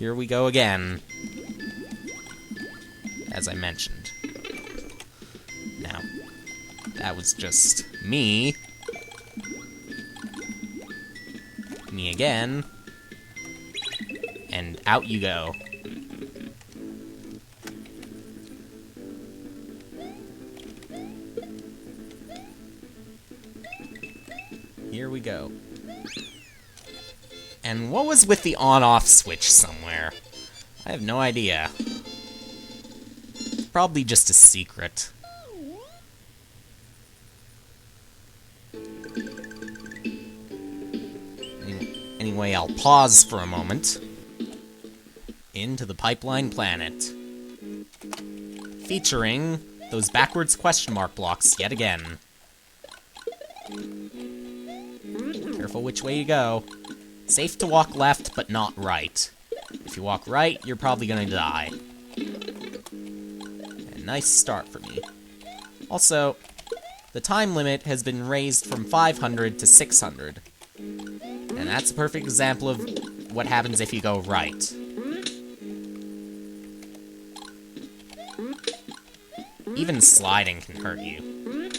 here we go again. As I mentioned. Now, that was just me. Me again. And out you go. Here we go. And what was with the on-off switch somewhere? I have no idea. Probably just a secret. Anyway, I'll pause for a moment. Into the Pipeline Planet. Featuring those backwards question mark blocks yet again. Careful which way you go. Safe to walk left, but not right. If you walk right, you're probably gonna die. And nice start for me. Also, the time limit has been raised from 500 to 600. And that's a perfect example of what happens if you go right. Even sliding can hurt you.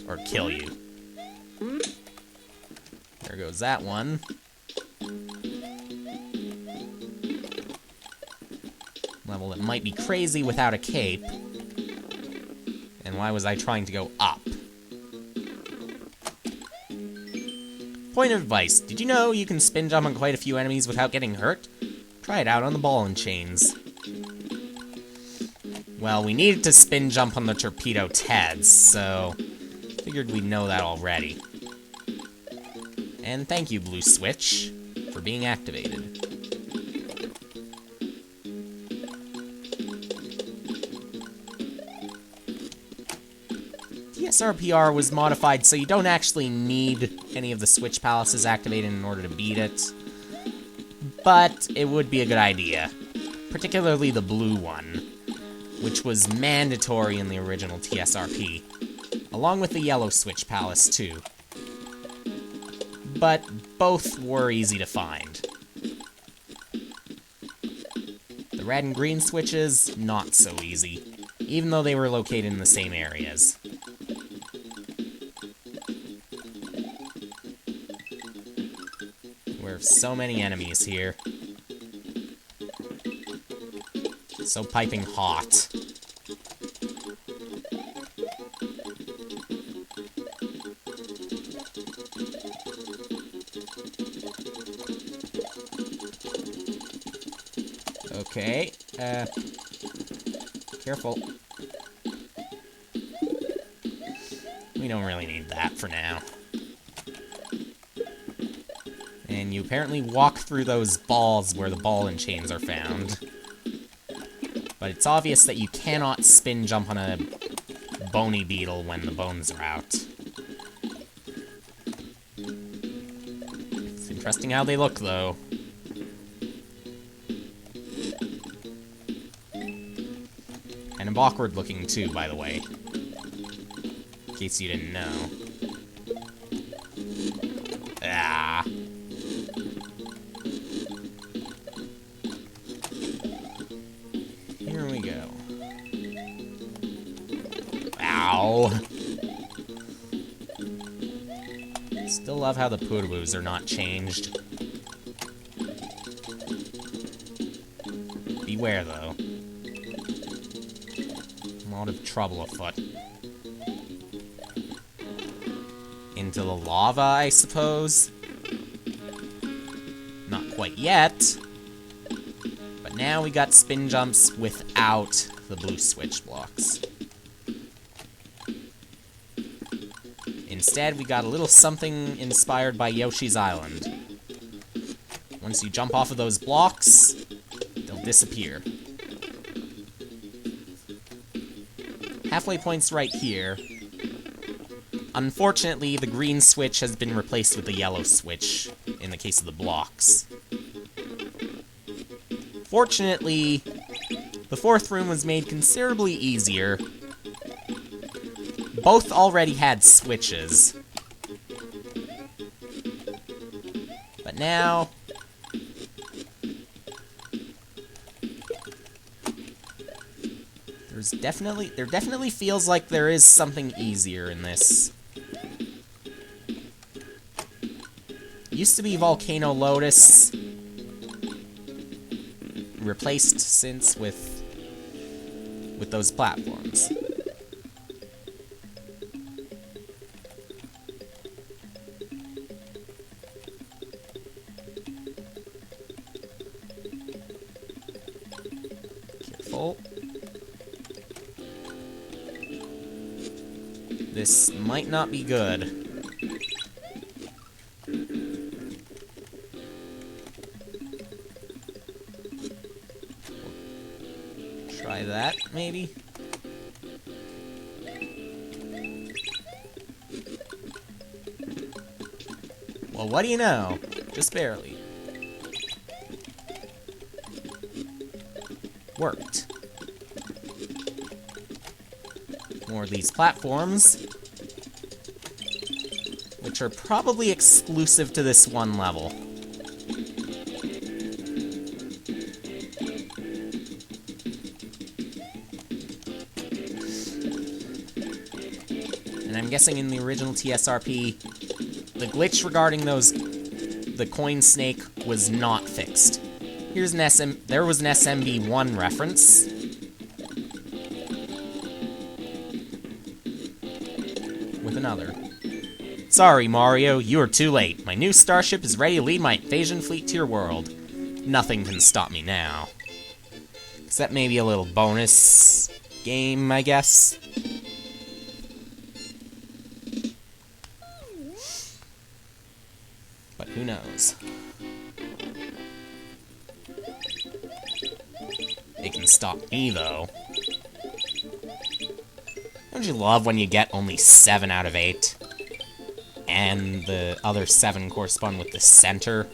Or kill you. There goes that one. Level that might be crazy without a cape. And why was I trying to go up? Point of advice, did you know you can spin jump on quite a few enemies without getting hurt? Try it out on the ball and chains. Well, we needed to spin jump on the torpedo Teds, so figured we'd know that already. And thank you, Blue Switch, for being activated. TSRPR was modified so you don't actually need any of the Switch Palaces activated in order to beat it. But it would be a good idea. Particularly the blue one, which was mandatory in the original TSRP. Along with the yellow Switch Palace, too. But both were easy to find. The red and green switches, not so easy, even though they were located in the same areas. There are so many enemies here. So piping hot. Okay, careful. We don't really need that for now. And you apparently walk through those balls where the ball and chains are found. But it's obvious that you cannot spin jump on a bony beetle when the bones are out. It's interesting how they look, though. Kind of awkward looking, too, by the way. In case you didn't know. Ah. Here we go. Ow. Still love how the Poodaboos are not changed. Beware, though. A lot of trouble afoot. Into the lava, I suppose? Not quite yet. But now we got spin jumps without the blue switch blocks. Instead, we got a little something inspired by Yoshi's Island. Once you jump off of those blocks, they'll disappear. Halfway point's right here. Unfortunately, the green switch has been replaced with the yellow switch, in the case of the blocks. Fortunately, the fourth room was made considerably easier. Both already had switches. But now, There definitely feels like there is something easier in this. Used to be Volcano Lotus, replaced since with those platforms. Careful. This might not be good. Try that, maybe? Well, what do you know? Just barely. Worked. More of these platforms, which are probably exclusive to this one level. And I'm guessing in the original TSRP, the glitch regarding the coin snake was not fixed. Here's an there was an SMB1 reference. With another. Sorry, Mario, you are too late. My new starship is ready to lead my invasion fleet to your world. Nothing can stop me now. Except maybe a little bonus game, I guess. But who knows? It can stop me, though. Don't you love when you get only 7 out of 8? And the other 7 correspond with the center?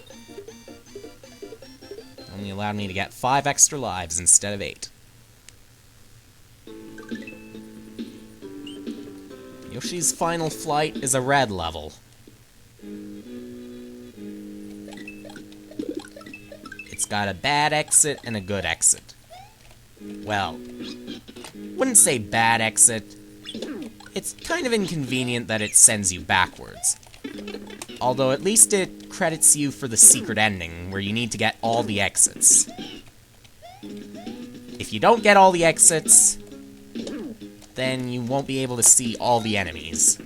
Only allowed me to get 5 extra lives instead of 8. Yoshi's Final Flight is a red level. It's got a bad exit and a good exit. Well, wouldn't say bad exit. It's kind of inconvenient that it sends you backwards. Although at least it credits you for the secret ending, where you need to get all the exits. If you don't get all the exits, then you won't be able to see all the enemies.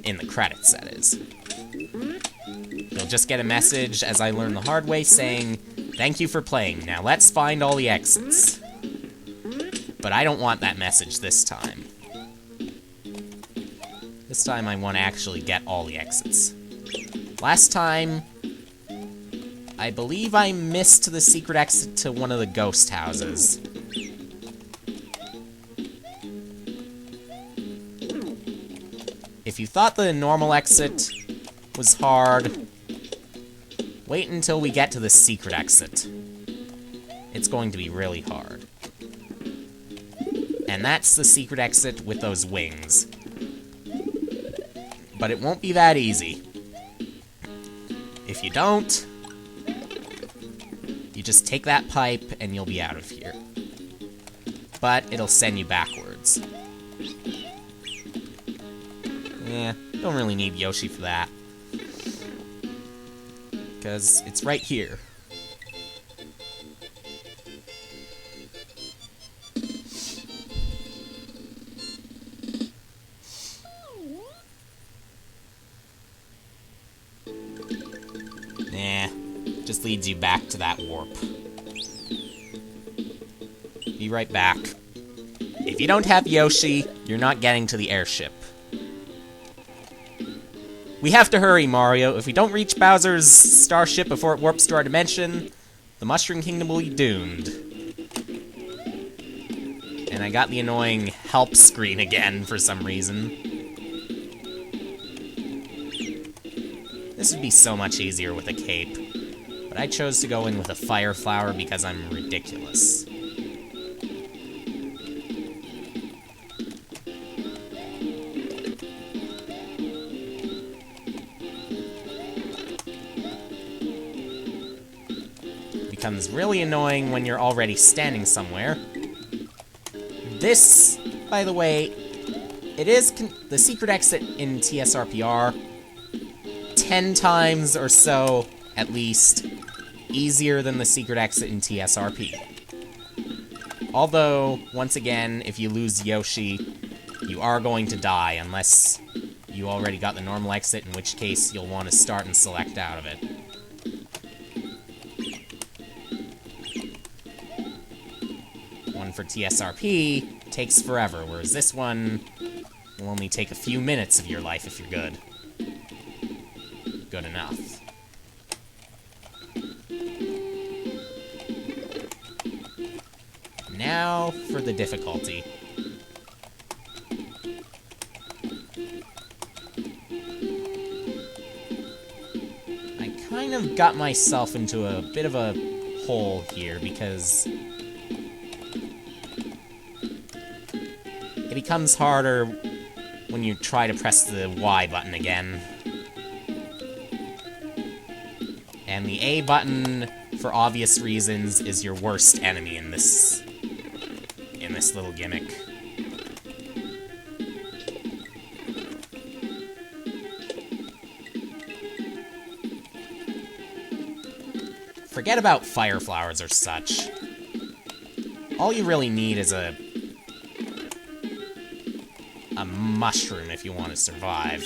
In the credits, that is. You'll just get a message, as I learned the hard way, saying, "Thank you for playing, now let's find all the exits." But I don't want that message this time. This time I want to actually get all the exits. Last time, I believe I missed the secret exit to one of the ghost houses. If you thought the normal exit was hard, wait until we get to the secret exit. It's going to be really hard. And that's the secret exit with those wings. But it won't be that easy. If you don't, you just take that pipe and you'll be out of here. But it'll send you backwards. Don't really need Yoshi for that. Because it's right here. Just leads you back to that warp. Be right back. If you don't have Yoshi, you're not getting to the airship. We have to hurry, Mario. If we don't reach Bowser's starship before it warps to our dimension, the Mushroom Kingdom will be doomed. And I got the annoying help screen again for some reason. This would be so much easier with a cape. But I chose to go in with a fire flower because I'm ridiculous. It becomes really annoying when you're already standing somewhere. This, by the way, it is the secret exit in TSRPR 10 times or so, at least, easier than the secret exit in TSRP. Although, once again, if you lose Yoshi, you are going to die unless you already got the normal exit, in which case you'll want to start and select out of it. One for TSRP takes forever, whereas this one will only take a few minutes of your life if you're good. Good enough. Now for the difficulty. I kind of got myself into a bit of a hole here because it becomes harder when you try to press the Y button again. And the A button, for obvious reasons, is your worst enemy in this little gimmick. Forget about fire flowers or such. All you really need is a mushroom if you want to survive.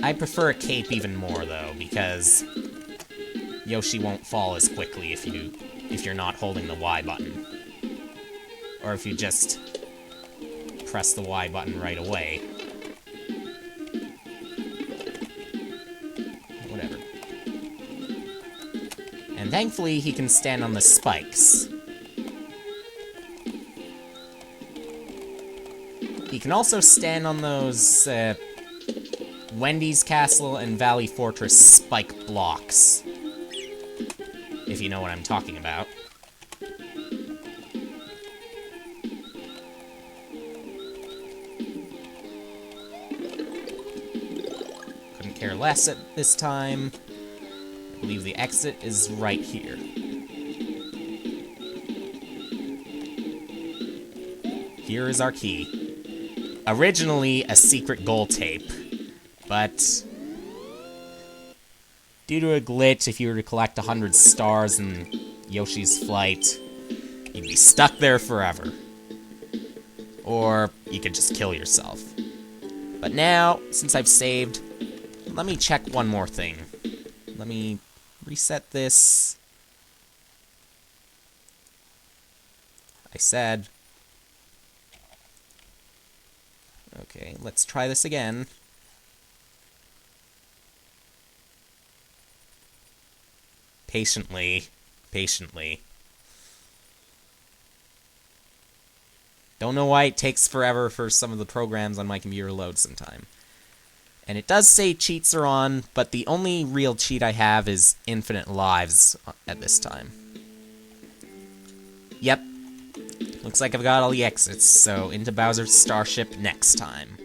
I prefer a cape even more, though, because Yoshi won't fall as quickly if you're not holding the Y button. Or if you just press the Y button right away. Whatever. And thankfully, he can stand on the spikes. He can also stand on those, Wendy's Castle and Valley Fortress spike blocks. If you know what I'm talking about. Couldn't care less at this time. I believe the exit is right here. Here is our key. Originally a secret goal tape, but due to a glitch, if you were to collect 100 stars in Yoshi's Flight, you'd be stuck there forever. Or you could just kill yourself. But now, since I've saved, let me check one more thing. Let me reset this. I said. Okay, let's try this again. Patiently. Don't know why it takes forever for some of the programs on my computer to load sometime. And it does say cheats are on, but the only real cheat I have is infinite lives at this time. Yep. Looks like I've got all the exits, so into Bowser's Starship next time.